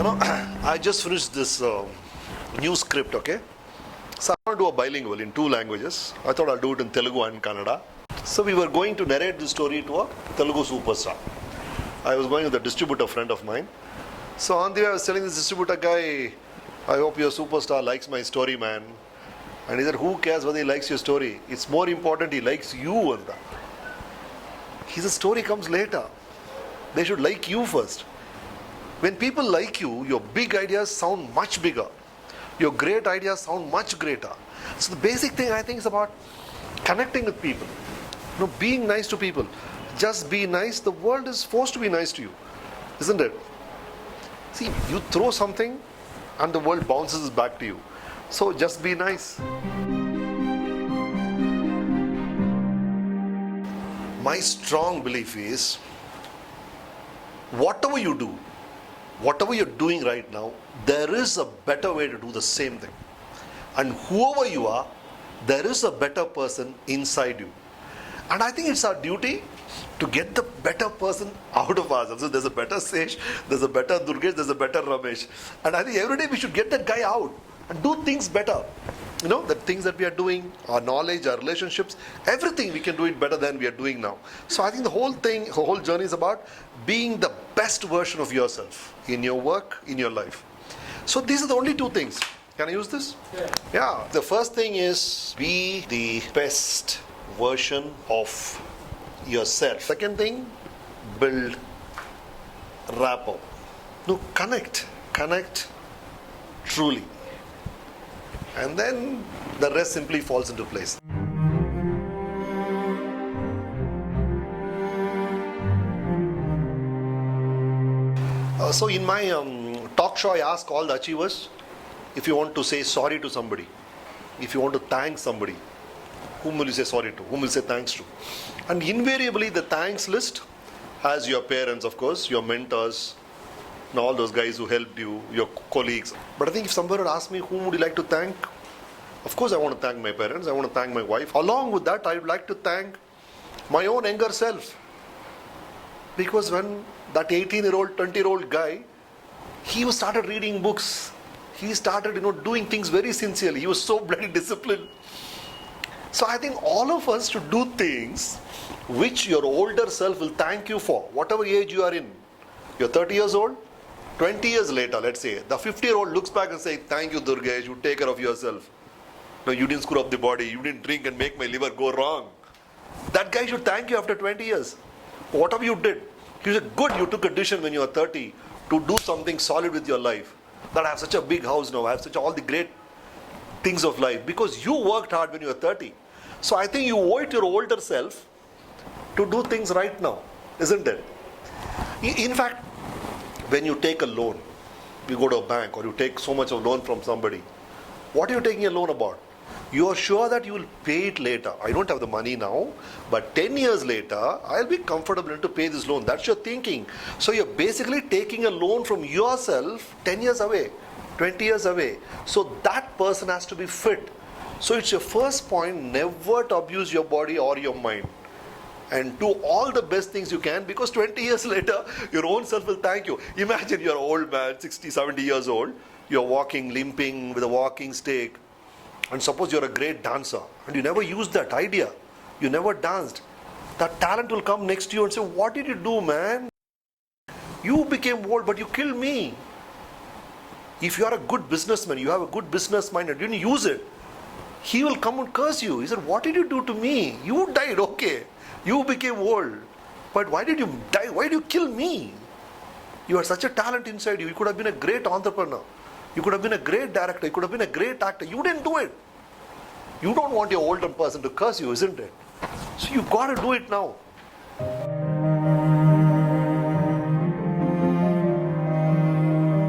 I just finished this new script, okay? So I want to do a bilingual in two languages. I thought I'll do it in Telugu and Kannada. So we were going to narrate the story to a Telugu superstar. I was going with a distributor friend of mine. So on the way I was telling this distributor guy, I hope your superstar likes my story, man. And he said, who cares whether he likes your story? It's more important he likes you. And that. He said, story comes later. They should like you first. When people like you, your big ideas sound much bigger. Your great ideas sound much greater. So the basic thing I think is about connecting with people. Being nice to people. Just be nice. The world is forced to be nice to you. Isn't it? See, you throw something and the world bounces back to you. So just be nice. My strong belief is, whatever you do, whatever you're doing right now, there is a better way to do the same thing. And whoever you are, there is a better person inside you. And I think it's our duty to get the better person out of ourselves. So there's a better Sesh, there's a better Durgesh, there's a better Ramesh. And I think every day we should get that guy out and do things better. The things that we are doing, our knowledge, our relationships, everything we can do it better than we are doing now. So I think the whole journey is about being the best version of yourself in your work, in your life. So these are the only two things. Can I use this? Yeah. The first thing is be the best version of yourself. Second thing, build rapport. Connect truly. And then the rest simply falls into place. So in my talk show, I ask all the achievers, if you want to say sorry to somebody, if you want to thank somebody, whom will you say sorry to? Whom will you say thanks to? And invariably the thanks list has your parents, of course, your mentors, all those guys who helped you, your colleagues. But I think if somebody would ask me, whom would you like to thank? Of course I want to thank my parents, I want to thank my wife. Along with that, I would like to thank my own younger self. Because when that 18-year-old, 20-year-old guy, he started reading books. He started, doing things very sincerely. He was so bloody disciplined. So I think all of us should do things which your older self will thank you for, whatever age you are in. You're 30 years old, 20 years later, let's say, the 50-year-old looks back and says, thank you, Durgesh, you take care of yourself. No, you didn't screw up the body, you didn't drink and make my liver go wrong. That guy should thank you after 20 years. Whatever you did, he said, good, you took a decision when you were 30 to do something solid with your life. That I have such a big house now, I have all the great things of life, because you worked hard when you were 30. So I think you owe it your older self to do things right now, isn't it? In fact, when you take a loan, you go to a bank or you take so much of loan from somebody, what are you taking a loan about? You are sure that you will pay it later. I don't have the money now, but 10 years later, I'll be comfortable to pay this loan. That's your thinking. So you're basically taking a loan from yourself 10 years away, 20 years away. So that person has to be fit. So it's your first point, never to abuse your body or your mind. And do all the best things you can, because 20 years later, your own self will thank you. Imagine you're an old man, 60, 70 years old. You're walking, limping with a walking stick. And suppose you're a great dancer and you never used that idea. You never danced. That talent will come next to you and say, what did you do, man? You became old, but you killed me. If you are a good businessman, you have a good business mind and you didn't use it, he will come and curse you. He said, what did you do to me? You died, okay. You became old. But why did you die? Why did you kill me? You had such a talent inside you. You could have been a great entrepreneur. You could have been a great director. You could have been a great actor. You didn't do it. You don't want your older person to curse you, isn't it? So you got to do it now.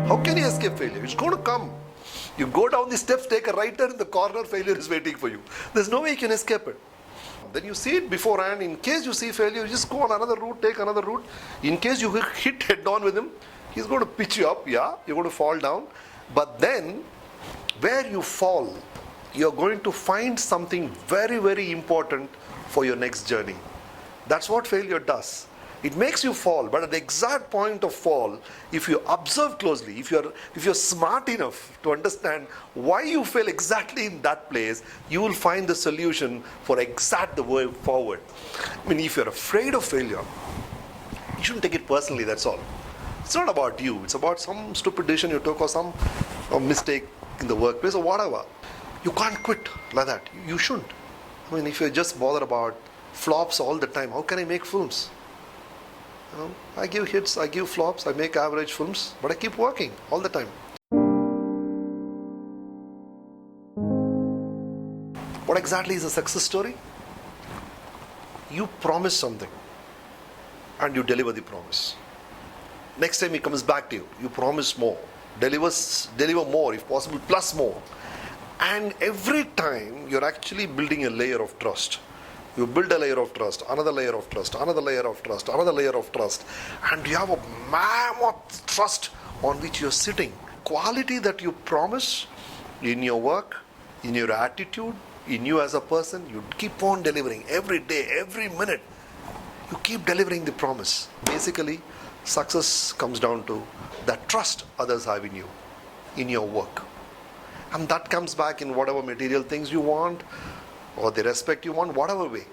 How can you escape failure? It's going to come. You go down the steps, take a right turn, in the corner, failure is waiting for you. There's no way you can escape it. Then you see it beforehand. In case you see failure, you just go on another route, take another route. In case you hit head on with him, he's going to pitch you up, yeah, you're going to fall down. But then, where you fall, you're going to find something very, very important for your next journey. That's what failure does. It makes you fall, but at the exact point of fall, if you observe closely, if you're smart enough to understand why you fell exactly in that place, you will find the solution for exact the way forward. I mean, if you're afraid of failure, you shouldn't take it personally, that's all. It's not about you, it's about some stupid decision you took or some mistake in the workplace or whatever. You can't quit like that. You shouldn't. I mean, if you're just bothered about flops all the time, how can I make films? You know, I give hits, I give flops, I make average films, but I keep working all the time. What exactly is a success story? You promise something and you deliver the promise. Next time he comes back to you, you promise more, deliver more if possible, plus more. And every time you're actually building a layer of trust. You build a layer of trust, another layer of trust, another layer of trust, another layer of trust, and you have a mammoth trust on which you're sitting. Quality that you promise in your work, in your attitude, in you as a person, you keep on delivering every day, every minute. You keep delivering the promise. Basically, success comes down to that trust others have in you, in your work. And that comes back in whatever material things you want, or the respect you want, whatever way.